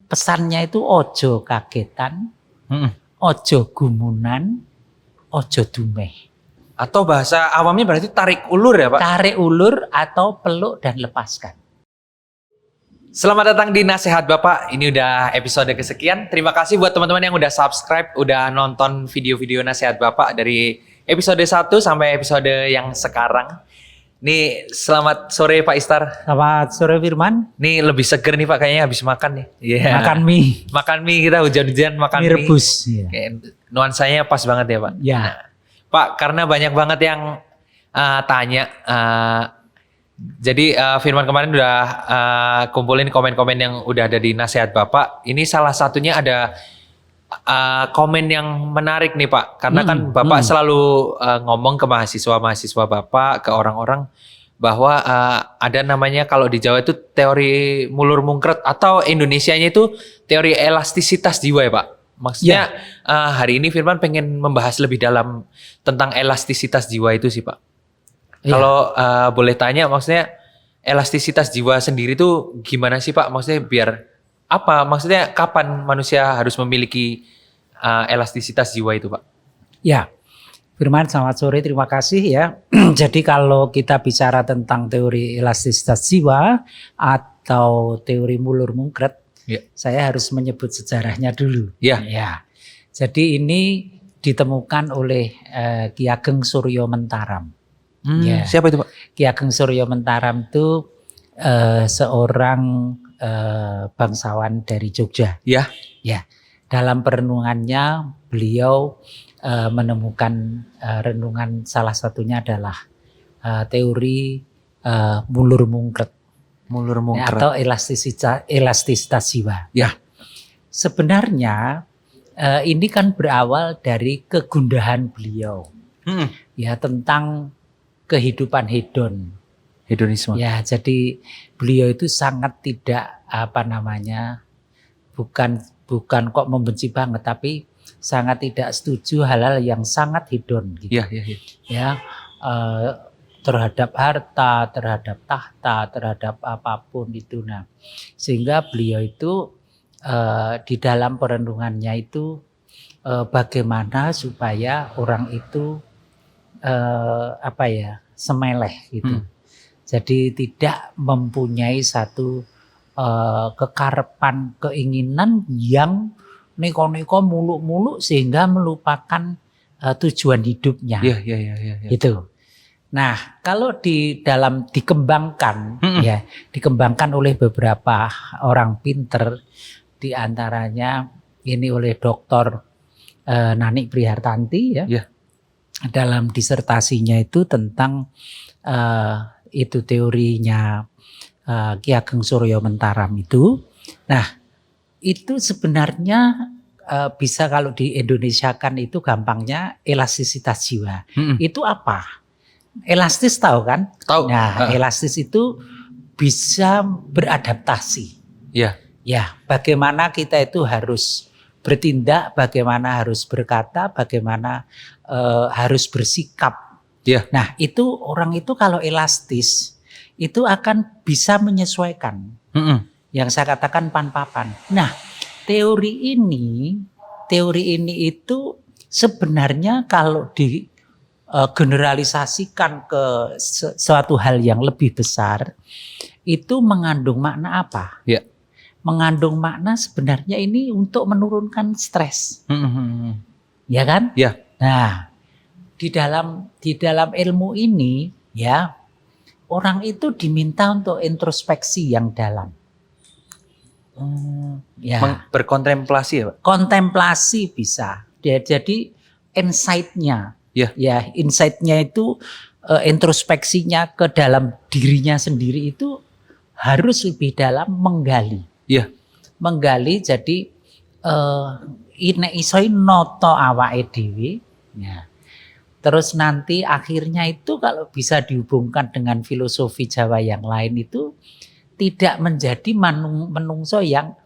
Pesannya itu ojo kagetan, Mm-mm. ojo gumunan, ojo dumeh. Atau bahasa awamnya berarti tarik ulur ya Pak? Tarik ulur atau peluk dan lepaskan. Selamat datang di Nasihat Bapak. Ini udah episode kesekian. Terima kasih buat teman-teman yang udah subscribe, udah nonton video-video Nasihat Bapak dari episode 1 sampai episode yang sekarang. Nih, selamat sore Pak Istar. Selamat sore Firman. Nih lebih seger nih Pak, kayaknya habis makan nih. Iya. Makan mie. Makan mie, kita hujan-hujan makan Mie mie. rebus. Ya. Kayak nuansanya pas banget ya Pak. Ya. Nah, Pak, karena banyak banget yang tanya. Jadi Firman kemarin udah kumpulin komen-komen yang udah ada di Nasihat Bapak. Ini salah satunya ada komen yang menarik nih Pak. Karena kan Bapak selalu ngomong ke mahasiswa-mahasiswa Bapak, ke orang-orang bahwa ada namanya kalau di Jawa itu teori mulur mungkret atau Indonesianya itu teori elastisitas jiwa ya Pak. Maksudnya hari ini Firman pengen membahas lebih dalam tentang elastisitas jiwa itu sih Pak. Ya. Kalau boleh tanya maksudnya elastisitas jiwa sendiri itu gimana sih Pak? Maksudnya biar apa? Maksudnya kapan manusia harus memiliki elastisitas jiwa itu Pak? Ya, Firman selamat sore, terima kasih ya. Jadi kalau kita bicara tentang teori elastisitas jiwa atau teori mulur mungkret, saya harus menyebut sejarahnya dulu. Ya. Ya. Jadi ini ditemukan oleh Ki Ageng Suryo Mentaram. Ya. Siapa itu Pak? Ki Ageng Suryo Mentaram itu seorang bangsawan dari Jogja. Ya. Ya. Dalam perenungannya beliau menemukan renungan salah satunya adalah teori mulur mungkret. Mulur mungkret. Atau elastisitas jiwa. Ya. Sebenarnya ini kan berawal dari kegundahan beliau. Ya, tentang kehidupan hedon. Hedonisme. Ya, jadi beliau itu sangat tidak bukan kok membenci banget, tapi sangat tidak setuju hal-hal yang sangat hedon gitu. Iya. Ya, terhadap harta, terhadap tahta, terhadap apapun itu. Nah, sehingga beliau itu di dalam perenungannya itu bagaimana supaya orang itu semeleh gitu. Jadi tidak mempunyai satu kekarepan, keinginan yang neko-neko muluk-muluk sehingga melupakan tujuan hidupnya. Iya. Gitu. Nah, kalau dikembangkan oleh beberapa orang pinter, di antaranya ini oleh Dr. Nanik Prihartanti ya. Dalam disertasinya itu tentang itu teorinya Ki Ageng Suryo Mentaram itu. Nah, itu sebenarnya bisa kalau di Indonesiakan itu gampangnya elastisitas jiwa. Itu apa? Elastis tahu kan? Tahu. Nah, elastis itu bisa beradaptasi. Iya. Ya, bagaimana kita itu harus bertindak, bagaimana harus berkata, bagaimana harus bersikap. Iya. Nah, itu orang itu kalau elastis itu akan bisa menyesuaikan. Yang saya katakan pan-papan. Nah, teori ini itu sebenarnya kalau generalisasikan ke suatu hal yang lebih besar, itu mengandung makna apa? Ya. Mengandung makna sebenarnya ini untuk menurunkan stres. Ya kan? Ya. Nah, di dalam ilmu ini ya, orang itu diminta untuk introspeksi yang dalam. Berkontemplasi ya Pak? Kontemplasi bisa. Jadi insight-nya. Ya, insight-nya itu introspeksinya ke dalam dirinya sendiri itu harus lebih dalam menggali. Iya. Menggali jadi nek iso noto awake dhewe. Ya. Terus nanti akhirnya itu kalau bisa dihubungkan dengan filosofi Jawa yang lain itu tidak menjadi menungso yang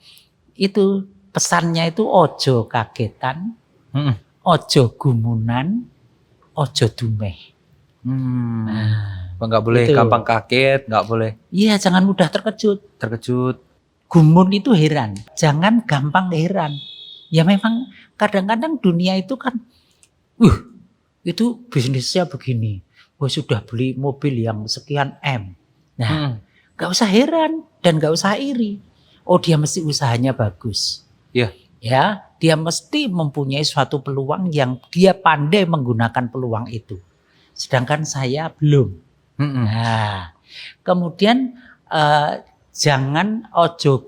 itu pesannya itu ojo kagetan, ojo gumunan, ojo dumeh. Nggak boleh gampang kaget, nggak boleh. Iya, jangan mudah terkejut. gumun itu heran. Jangan gampang heran. Ya memang kadang-kadang dunia itu kan, itu bisnisnya begini. Wah sudah beli mobil yang sekian M. Nah, gak usah heran dan gak usah iri. Oh dia mesti usahanya bagus. Iya. Ya, dia mesti mempunyai suatu peluang yang dia pandai menggunakan peluang itu. Sedangkan saya belum. Nah, kemudian jangan ojo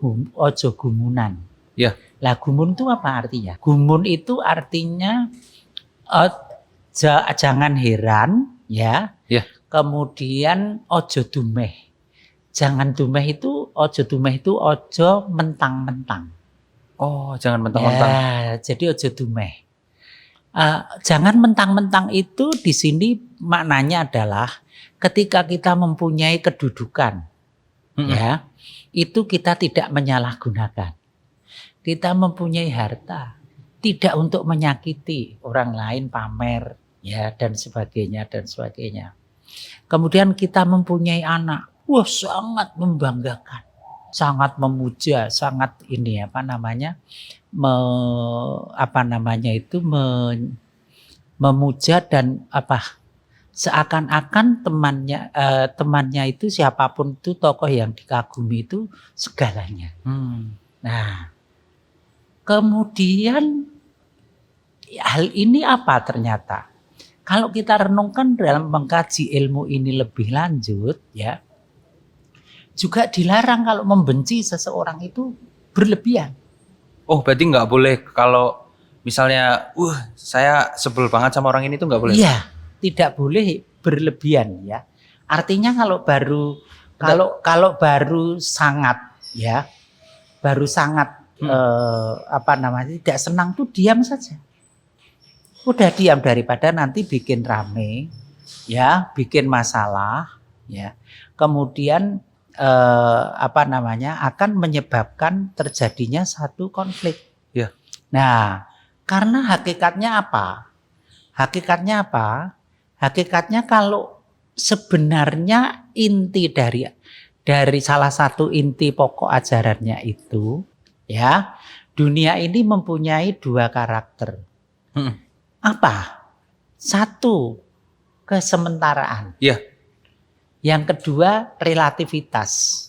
gumunan. Ya. Lah gumun itu apa artinya? Gumun itu artinya jangan heran, ya. Ya. Kemudian ojo dumeh. Jangan dumeh itu ojo mentang-mentang. Oh, jangan mentang-mentang. Ya, jadi ojo dumeh. Jangan mentang-mentang itu di sini maknanya adalah ketika kita mempunyai kedudukan, ya, itu kita tidak menyalahgunakan. Kita mempunyai harta, tidak untuk menyakiti orang lain, pamer, ya, dan sebagainya dan sebagainya. Kemudian kita mempunyai anak, wah sangat membanggakan, sangat memuja, sangat ini memuja dan seakan-akan temannya itu siapapun itu tokoh yang dikagumi itu segalanya. Nah, kemudian hal ini apa ternyata? Kalau kita renungkan dalam mengkaji ilmu ini lebih lanjut, ya, juga dilarang kalau membenci seseorang itu berlebihan. Oh, berarti nggak boleh kalau misalnya, saya sebel banget sama orang ini tuh nggak boleh? Iya, tidak boleh berlebihan, ya. Artinya kalau baru sangat, ya, tidak senang tuh diam saja. Udah diam daripada nanti bikin rame, ya, bikin masalah, ya. Kemudian akan menyebabkan terjadinya satu konflik. Ya. Nah, karena hakikatnya apa? Hakikatnya kalau sebenarnya inti dari salah satu inti pokok ajarannya itu, ya, dunia ini mempunyai dua karakter. Apa? Satu, kesementaraan. Iya. Yang kedua, relativitas.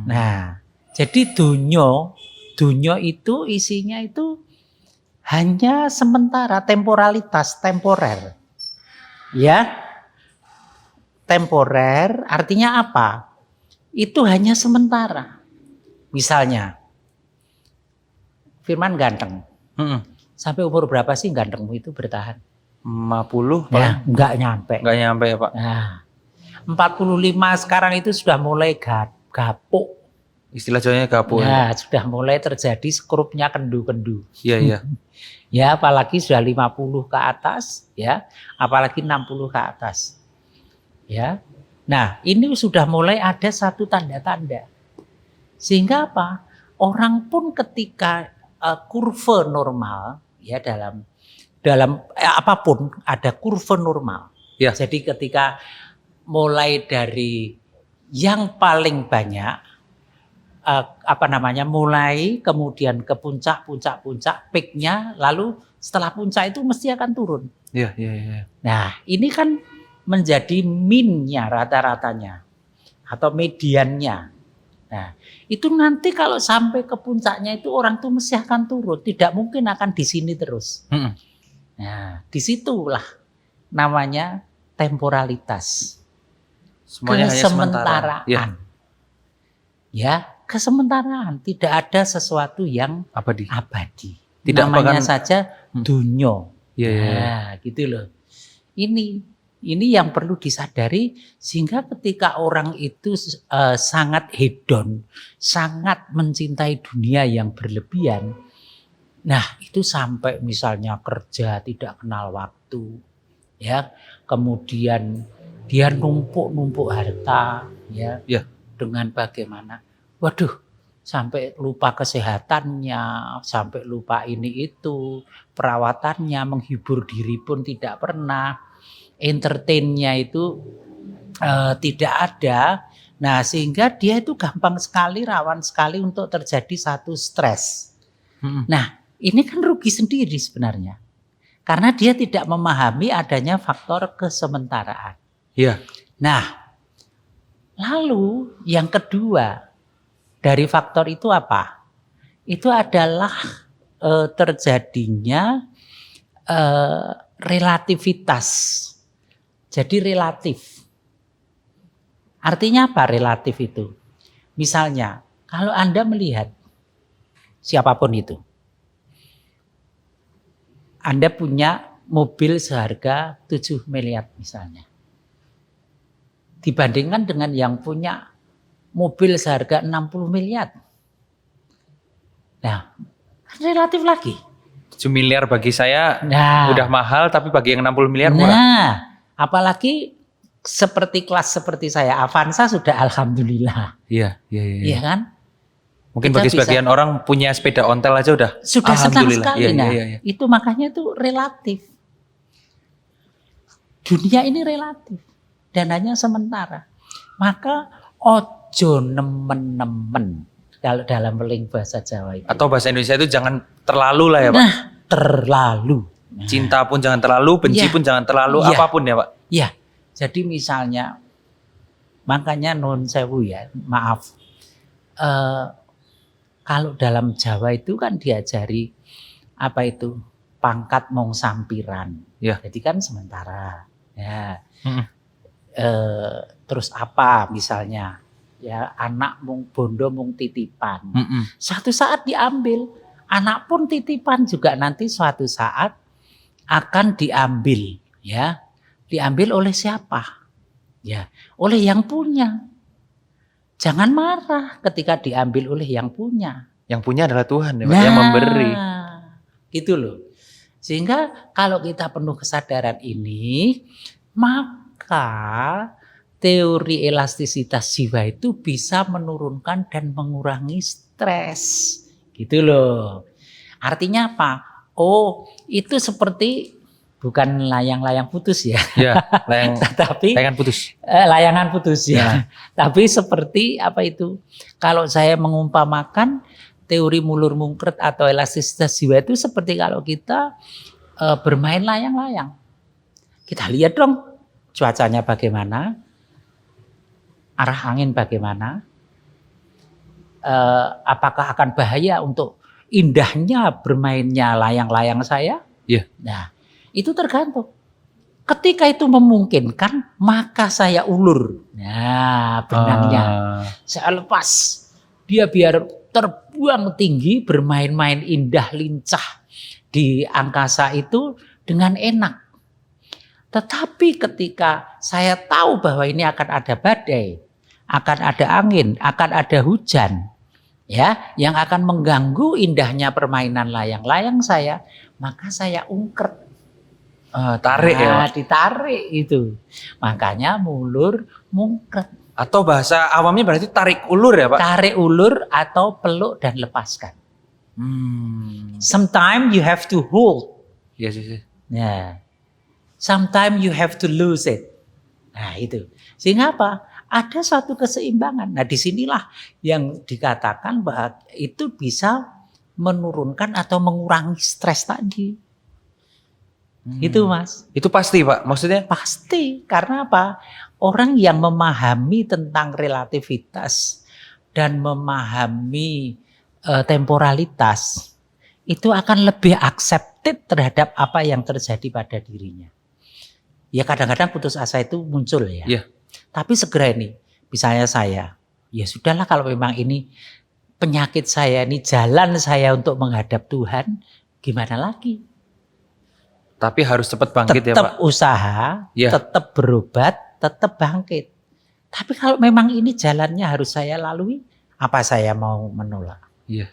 Nah, jadi dunyo itu isinya itu hanya sementara, temporalitas, temporer. Ya. Temporer artinya apa? Itu hanya sementara. Misalnya, Firman ganteng. Sampai umur berapa sih gantengmu itu bertahan? 50 ya, enggak nyampe. Enggak nyampe ya Pak. Nah, 45 sekarang itu sudah mulai gapuk. Istilah Jawanya gapuk. Ya, sudah mulai terjadi skrupnya kendu-kendu. Iya. Ya, apalagi sudah 50 ke atas, ya, apalagi 60 ke atas. Ya. Nah, ini sudah mulai ada satu tanda-tanda. Sehingga apa? Orang pun ketika kurva normal, ya, dalam apapun ada kurva normal. Ya. Jadi ketika mulai dari yang paling banyak mulai kemudian ke puncak peaknya, lalu setelah puncak itu mesti akan turun. Iya. Nah, ini kan menjadi minnya rata-ratanya atau mediannya. Nah, itu nanti kalau sampai ke puncaknya itu orang tuh mesti akan turun, tidak mungkin akan di sini terus. Nah, disitulah namanya temporalitas. Semuanya kesementaraan. Hanya Ya, kesementaraan. Tidak ada sesuatu yang abadi. Tidak namanya saja dunyo. Iya. Nah, gitu loh. Ini yang perlu disadari sehingga ketika orang itu sangat hedon, sangat mencintai dunia yang berlebihan. Nah, itu sampai misalnya kerja tidak kenal waktu, ya. Kemudian dia numpuk harta, ya. Dengan bagaimana? Waduh, sampai lupa kesehatannya, sampai lupa ini itu, perawatannya, menghibur diri pun tidak pernah. Entertainnya itu tidak ada, Nah, sehingga dia itu gampang sekali, rawan sekali untuk terjadi satu stres. Nah, ini kan rugi sendiri sebenarnya. Karena dia tidak memahami adanya faktor kesementaraan. Iya. Nah, lalu yang kedua dari faktor itu apa? Itu adalah terjadinya relativitas. Jadi relatif. Artinya apa relatif itu? Misalnya, kalau Anda melihat siapapun itu, Anda punya mobil seharga 7 miliar misalnya. Dibandingkan dengan yang punya mobil seharga 60 miliar. Nah, relatif lagi. 7 miliar bagi saya Nah, udah mahal, tapi bagi yang 60 miliar murah. Nah, apalagi seperti kelas seperti saya, Avanza sudah alhamdulillah. Iya. Iya kan? Mungkin Kita bagi bisa- sebagian orang punya sepeda ontel aja udah Sudah senang alhamdulillah. sekali. Nah, Iya. itu makanya itu relatif. Dunia ini relatif dan hanya sementara. Maka ojo nemen-nemen kalau dalam link bahasa Jawa itu. Atau bahasa Indonesia itu jangan terlalu lah ya Pak. Nah, terlalu. Nah, Cinta pun jangan terlalu, benci Iya. pun jangan terlalu, Iya. apapun ya Pak. ya, jadi misalnya, makanya non sewu ya, maaf. Kalau dalam Jawa itu kan diajari apa itu pangkat mong sampiran. Ya. Jadi kan sementara. Ya. Mm-mm. Terus apa misalnya? Ya anak mung bondo mung titipan. Suatu saat diambil. Anak pun titipan juga nanti suatu saat akan diambil. Ya, diambil oleh siapa? Ya, oleh yang punya. Jangan marah ketika diambil oleh yang punya. Yang punya adalah Tuhan ya Pak, yang memberi. Gitu loh. Sehingga kalau kita penuh kesadaran ini, maka teori elastisitas jiwa itu bisa menurunkan dan mengurangi stres. Gitu loh. Artinya apa? Oh, itu seperti bukan layang-layang putus ya. Ya, Tapi layangan putus. layangan putus ya. Tapi seperti apa itu? Kalau saya mengumpamakan teori mulur mungkret atau elastisitas jiwa itu seperti kalau kita bermain layang-layang. Kita lihat dong cuacanya bagaimana, arah angin bagaimana, apakah akan bahaya untuk indahnya bermainnya layang-layang saya? Iya. Nah, itu tergantung. Ketika itu memungkinkan, maka saya ulur. Nah, benangnya. Saya lepas. Dia biar terbuang tinggi, bermain-main indah, lincah di angkasa itu dengan enak. Tetapi ketika saya tahu bahwa ini akan ada badai, akan ada angin, akan ada hujan, ya, yang akan mengganggu indahnya permainan layang-layang saya, maka saya ungkert. Tarik ya. Ditarik itu. Makanya mulur mungkret. Atau bahasa awamnya berarti tarik ulur ya Pak? Tarik ulur atau peluk dan lepaskan. Sometimes you have to hold. Iya sih. Nah, sometimes you have to lose it. Nah itu. Sehingga apa? Ada suatu keseimbangan. Nah disinilah yang dikatakan bahwa itu bisa menurunkan atau mengurangi stres tadi. Itu Mas. Itu pasti Pak, maksudnya? Pasti. Karena apa? Orang yang memahami tentang relativitas dan memahami temporalitas itu akan lebih accepted terhadap apa yang terjadi pada dirinya. Ya kadang-kadang putus asa itu muncul ya. Iya. Tapi segera ini, misalnya saya, ya sudahlah kalau memang ini penyakit saya, ini jalan saya untuk menghadap Tuhan, gimana lagi? Tapi harus cepat bangkit ya Pak. Tetap usaha, Ya. tetap berobat, tetap bangkit. Tapi kalau memang ini jalannya harus saya lalui, apa saya mau menolak? Iya.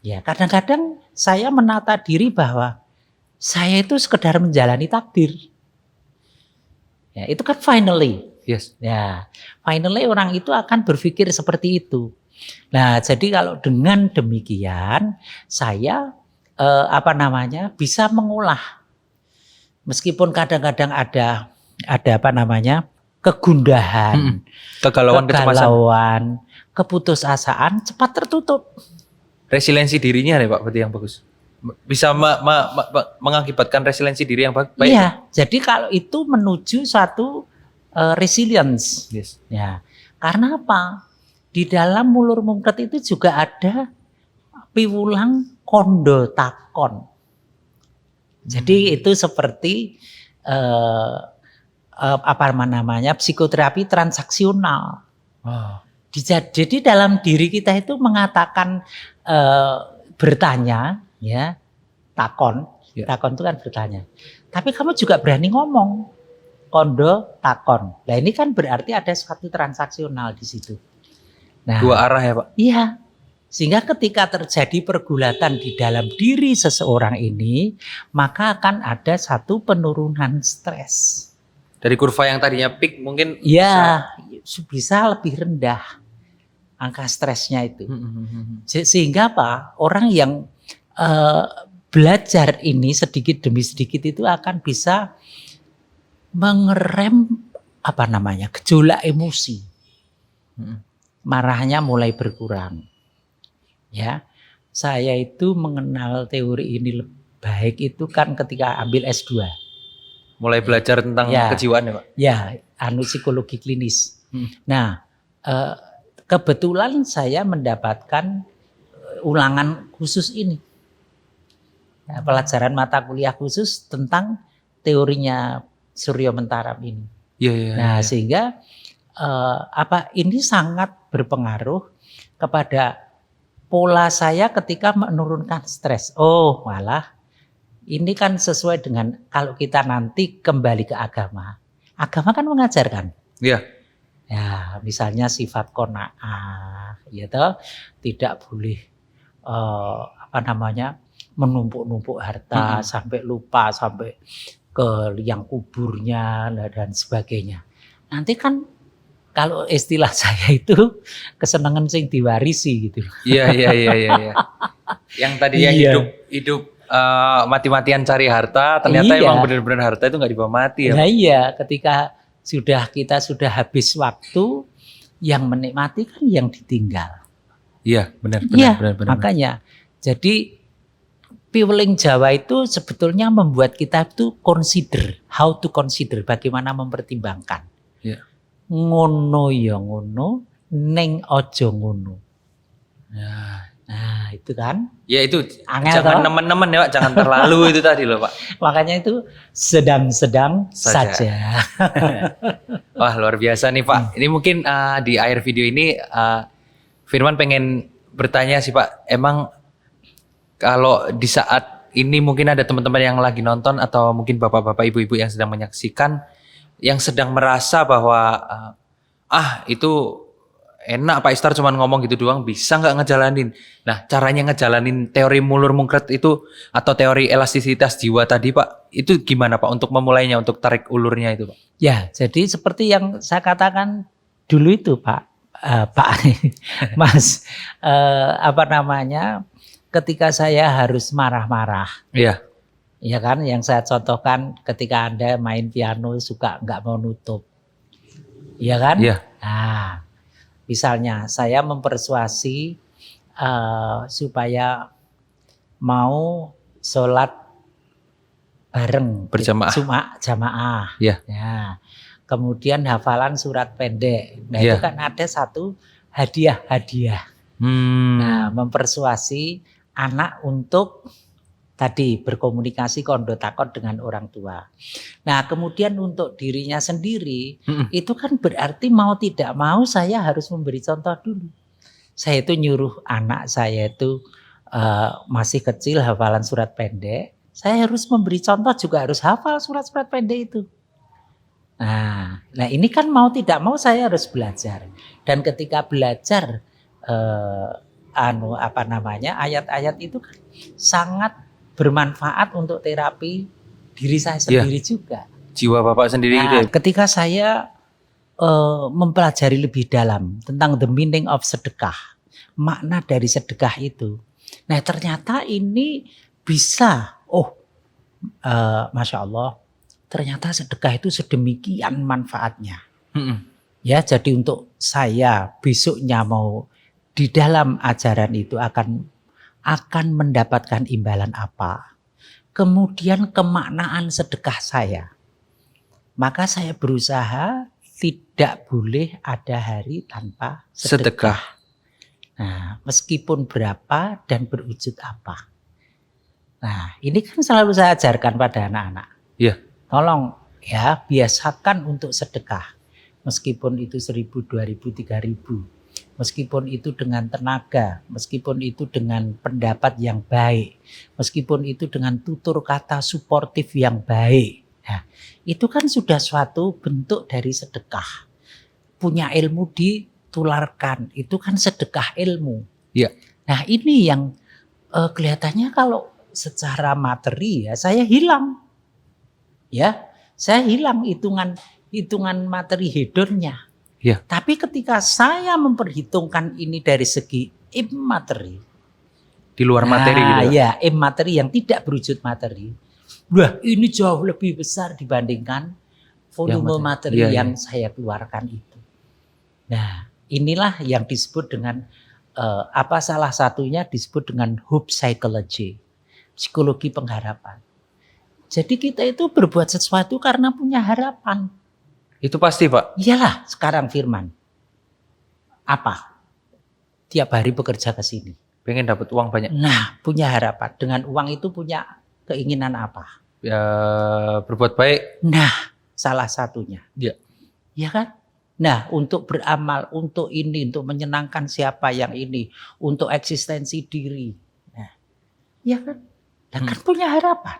Ya kadang-kadang saya menata diri bahwa saya itu sekedar menjalani takdir. Ya itu kan finally. Yes. Ya finally orang itu akan berpikir seperti itu. Nah jadi kalau dengan demikian saya bisa mengolah. Meskipun kadang-kadang ada kegundahan, Kegalauan, kecemasan. kegalauan, keputusasaan cepat tertutup. Resiliensi dirinya nih Pak, berarti yang bagus. Bisa mengakibatkan resiliensi diri yang baik. Iya, jadi kalau itu menuju satu resilience. Yes. Ya, karena apa? Di dalam mulur mungkret itu juga ada piwulang kondo takon. Jadi itu seperti apa namanya psikoterapi transaksional. Oh. Jadi dalam diri kita itu mengatakan bertanya, ya takon, Ya. takon itu kan bertanya. Tapi kamu juga berani ngomong, kondo takon. Nah ini kan berarti ada suatu transaksional di situ. Nah, Dua arah ya Pak. iya. Sehingga ketika terjadi pergulatan di dalam diri seseorang ini, maka akan ada satu penurunan stres. Dari kurva yang tadinya peak mungkin Ya, bisa lebih rendah angka stresnya itu. Sehingga apa? Orang yang belajar ini sedikit demi sedikit itu akan bisa mengerem apa namanya gejolak emosi. Marahnya mulai berkurang. Ya, saya itu mengenal teori ini baik itu kan ketika ambil S2. mulai belajar tentang kejiwaan ya Pak. Ya, psikologi klinis. Nah, kebetulan saya mendapatkan ulangan khusus ini. Pelajaran mata kuliah khusus tentang teorinya Suryo Mentaram ini. Nah, sehingga ini sangat berpengaruh kepada pola saya ketika menurunkan stres. Oh, malah ini kan sesuai dengan kalau kita nanti kembali ke agama. Agama kan mengajarkan. Iya. Ya, misalnya sifat qanaah, ya toh, tidak boleh menumpuk-numpuk harta sampai lupa sampai ke liang kuburnya dan sebagainya. Nanti kan kalau istilah saya itu kesenangan sing diwarisi gitu. Iya. Yang tadinya hidup mati-matian cari harta, ternyata emang benar-benar harta itu nggak dibawa mati ya. Nah iya, ketika kita sudah habis waktu, yang menikmati kan yang ditinggal. Iya, benar. Makanya, jadi piweling Jawa itu sebetulnya membuat kita itu how to consider, bagaimana mempertimbangkan. Iya. Ngono ya ngono, neng ojo ngono. Nah itu kan. Ya itu angel jangan nemen-nemen ya Pak, jangan terlalu itu tadi loh Pak. Makanya itu sedang-sedang saja. Wah luar biasa nih Pak. Ini mungkin di akhir video ini Firman pengen bertanya sih Pak. Emang kalau di saat ini mungkin ada teman-teman yang lagi nonton atau mungkin bapak-bapak ibu-ibu yang sedang menyaksikan yang sedang merasa bahwa itu enak Pak Istar cuman ngomong gitu doang, bisa nggak ngejalanin. Nah caranya ngejalanin teori mulur mungkret itu atau teori elastisitas jiwa tadi Pak, itu gimana Pak untuk memulainya, untuk tarik ulurnya itu Pak? Ya jadi seperti yang saya katakan dulu itu Pak Mas, ketika saya harus marah-marah. Iya. Iya kan, yang saya contohkan ketika Anda main piano suka nggak mau nutup. Iya kan? Iya. Nah, misalnya saya mempersuasi supaya mau sholat bareng jamaah. Iya. Ya. Kemudian hafalan surat pendek. Nah itu kan ada satu hadiah-hadiah. Nah mempersuasi anak untuk tadi berkomunikasi kondo takon dengan orang tua. Nah kemudian untuk dirinya sendiri itu kan berarti mau tidak mau saya harus memberi contoh dulu. Saya itu nyuruh anak saya itu masih kecil hafalan surat pendek. Saya harus memberi contoh juga harus hafal surat-surat pendek itu. Nah ini kan mau tidak mau saya harus belajar. Dan ketika belajar ayat-ayat itu kan sangat bermanfaat untuk terapi diri saya sendiri juga. Jiwa Bapak sendiri gitu ya. Ketika saya mempelajari lebih dalam tentang the meaning of sedekah, makna dari sedekah itu. Nah ternyata ini bisa, Masya Allah, ternyata sedekah itu sedemikian manfaatnya. Ya, jadi untuk saya besoknya mau di dalam ajaran itu akan mendapatkan imbalan apa. Kemudian kemaknaan sedekah saya. Maka saya berusaha tidak boleh ada hari tanpa sedekah. Nah, meskipun berapa dan berwujud apa. Nah, ini kan selalu saya ajarkan pada anak-anak. Iya. Tolong ya, biasakan untuk sedekah. Meskipun itu 1.000, 2.000, 3.000. Meskipun itu dengan tenaga, meskipun itu dengan pendapat yang baik, meskipun itu dengan tutur kata suportif yang baik. Nah, itu kan sudah suatu bentuk dari sedekah. Punya ilmu ditularkan, itu kan sedekah ilmu. Iya. Nah, ini yang kelihatannya kalau secara materi ya saya hilang. Ya, saya hilang hitungan materi hedonnya. Ya. Tapi ketika saya memperhitungkan ini dari segi materi, Di luar materi gitu. Ya, materi yang tidak berwujud materi. Wah, ini jauh lebih besar dibandingkan volume materi yang saya keluarkan itu. Nah, inilah yang disebut dengan salah satunya disebut dengan hope psychology, psikologi pengharapan. Jadi kita itu berbuat sesuatu karena punya harapan. Itu pasti, Pak. Iyalah, sekarang Firman. Apa? Tiap hari bekerja ke sini. Pengen dapat uang banyak. Nah, punya harapan. Dengan uang itu punya keinginan apa? Ya, berbuat baik. Nah, salah satunya. Iya. Ya kan? Nah, untuk beramal, untuk ini, untuk menyenangkan siapa yang ini, untuk eksistensi diri. Nah, ya kan? Dan kan punya harapan.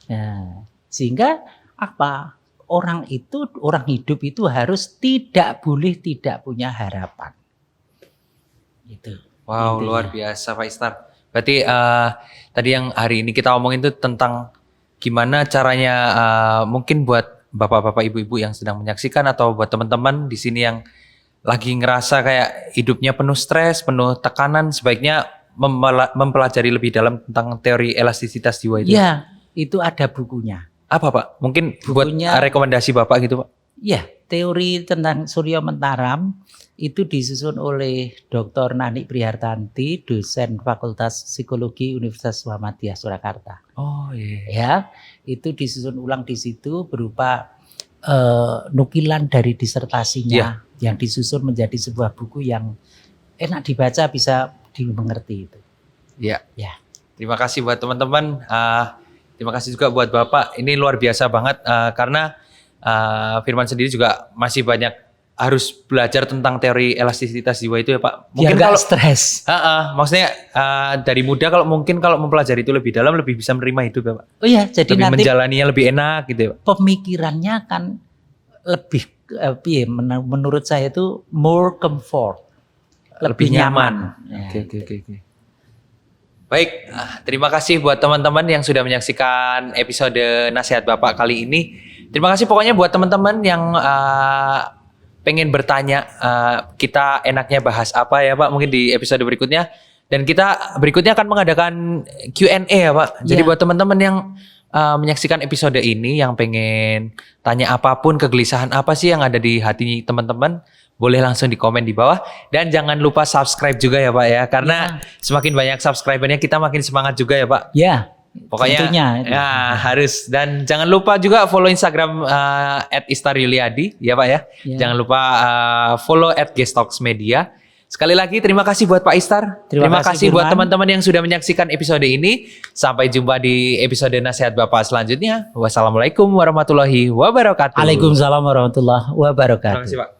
Nah, sehingga apa? Orang hidup itu harus tidak boleh tidak punya harapan. Gitu. Wow, luar biasa Pak Istar. Berarti tadi yang hari ini kita omongin itu tentang gimana caranya mungkin buat bapak-bapak, ibu-ibu yang sedang menyaksikan atau buat teman-teman di sini yang lagi ngerasa kayak hidupnya penuh stres, penuh tekanan, sebaiknya mempelajari lebih dalam tentang teori elastisitas jiwa itu. Ya, itu ada bukunya. Apa Pak? Mungkin bukunya, buat rekomendasi Bapak gitu Pak? Ya, teori tentang Surya Mentaram itu disusun oleh Dr. Nani Prihartanti, dosen Fakultas Psikologi Universitas Muhammadiyah Surakarta. Oh iya. Ya, itu disusun ulang di situ berupa nukilan dari disertasinya yang disusun menjadi sebuah buku yang enak dibaca, bisa dimengerti itu. Ya. Ya. Terima kasih buat teman-teman. Terima kasih juga buat Bapak. Ini luar biasa banget karena Firman sendiri juga masih banyak harus belajar tentang teori elastisitas jiwa itu ya Pak. Mungkin kalau stres. Maksudnya dari muda kalau mempelajari itu lebih dalam lebih bisa menerima hidup ya Pak. Oh iya, jadi lebih nanti menjalaninya lebih enak gitu ya Pak. Pemikirannya akan lebih menurut saya itu more comfort. Lebih nyaman. Oke. Baik, terima kasih buat teman-teman yang sudah menyaksikan episode Nasihat Bapak kali ini. Terima kasih pokoknya buat teman-teman yang pengen bertanya, kita enaknya bahas apa ya Pak, mungkin di episode berikutnya. Dan kita berikutnya akan mengadakan Q&A ya Pak. Jadi buat teman-teman yang menyaksikan episode ini, yang pengen tanya apapun, kegelisahan apa sih yang ada di hati teman-teman, boleh langsung di komen di bawah. Dan jangan lupa subscribe juga ya Pak ya. Karena semakin banyak subscribernya kita makin semangat juga ya Pak. Ya, pokoknya tentunya, harus. Dan jangan lupa juga follow Instagram @istaryuliadi ya Pak ya. Jangan lupa follow @gestoxmedia. Sekali lagi terima kasih buat Pak Istar. Terima kasih buat teman-teman yang sudah menyaksikan episode ini. Sampai jumpa di episode Nasihat Bapak selanjutnya. Wassalamualaikum warahmatullahi wabarakatuh. Waalaikumsalam warahmatullahi wabarakatuh. Terima kasih Pak.